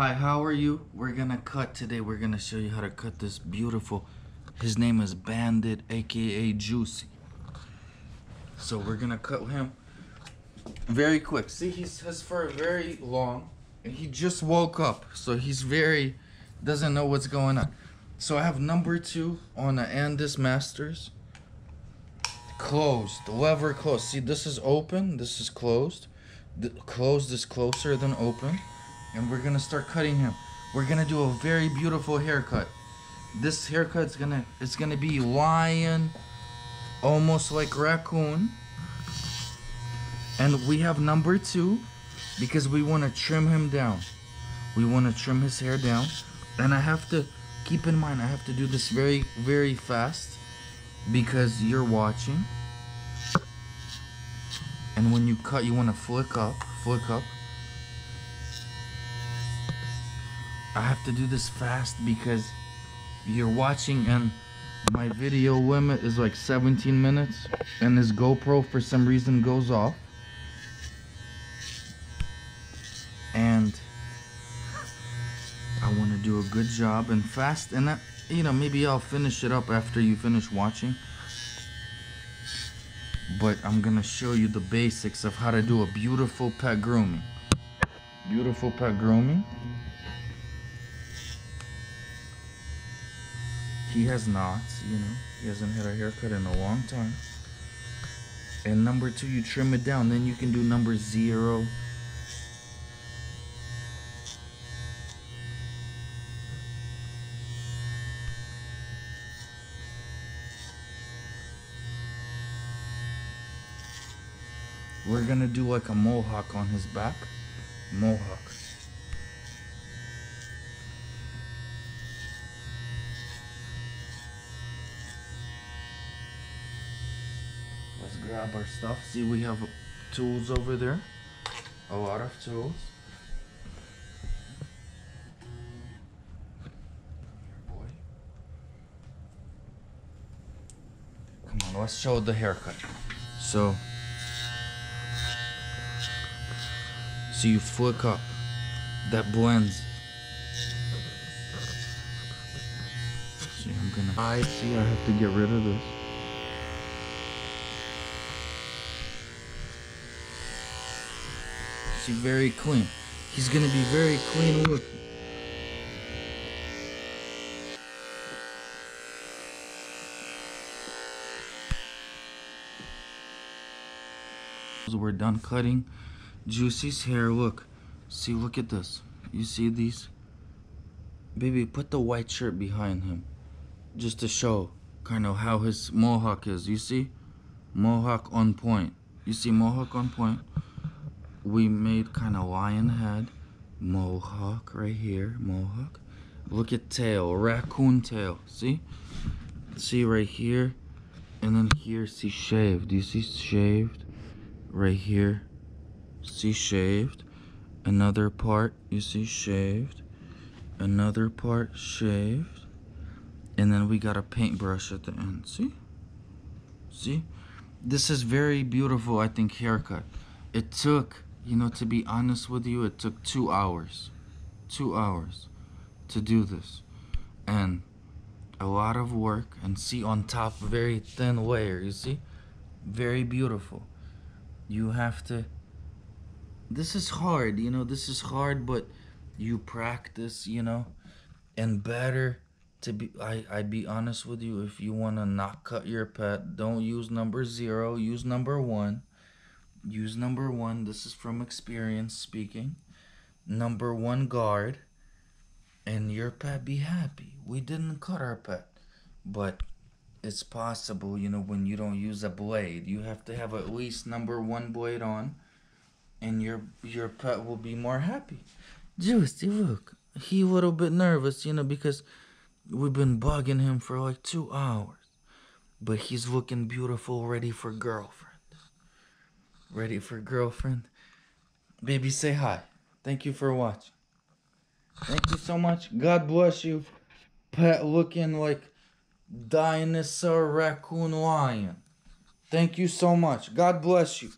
Hi, how are you? We're gonna cut today. We're gonna show you how to cut this beautiful. His name is Bandit, aka Juicy. So we're gonna cut him very quick. See, his fur very long, and he just woke up, so he's very doesn't know what's going on. So I have number 2 on the Andis Masters. Closed, the lever closed. See, this is open, this is closed. The closed is closer than open. And we're gonna start cutting him. We're gonna do a very beautiful haircut. This haircut's gonna be lion, almost like raccoon. And we have number 2 because we want to trim him down. We want to trim his hair down. And I have to keep in mind, I have to do this very, very fast because you're watching. And when you cut, you want to flick up, flick up. I have to do this fast because you're watching and my video limit is like 17 minutes and this GoPro for some reason goes off. And I want to do a good job and fast, and maybe I'll finish it up after you finish watching. But I'm gonna show you the basics of how to do a beautiful pet grooming. Beautiful pet grooming. He has knots, he hasn't had a haircut in a long time. And number 2, you trim it down. Then you can do number 0. We're gonna do like a mohawk on his back. Mohawk. Let's grab our stuff. See, we have tools over there. A lot of tools. Boy. Come on, let's show the haircut. So you flick up. That blends. See, I have to get rid of this. See, very clean. He's gonna be very clean look. We're done cutting Juicy's hair. Look, see, look at this. You see these? Baby, put the white shirt behind him just to show kind of how his mohawk is. You see? Mohawk on point. You see mohawk on point? We made kind of lion head. Mohawk right here. Mohawk. Look at tail. Raccoon tail. See? See right here. And then here, see shaved. Do you see shaved? Right here. See shaved. Another part, you see shaved. Another part shaved. And then we got a paintbrush at the end. See? See? This is very beautiful, I think, haircut. It took, to be honest with you, it took 2 hours. 2 hours to do this. And a lot of work. And see, on top, very thin layer, you see? Very beautiful. You have to... This is hard, this is hard, but you practice, and better to be, I be honest with you, if you want to not cut your pet, don't use number 0, use number 1. Use number 1, this is from experience speaking. Number 1 guard, and your pet be happy. We didn't cut our pet, but it's possible, when you don't use a blade, you have to have at least number 1 blade on. And your pet will be more happy. Juicy, look. He a little bit nervous, because we've been bugging him for like 2 hours. But he's looking beautiful, ready for girlfriend. Ready for girlfriend. Baby, say hi. Thank you for watching. Thank you so much. God bless you. Pet looking like dinosaur, raccoon, lion. Thank you so much. God bless you.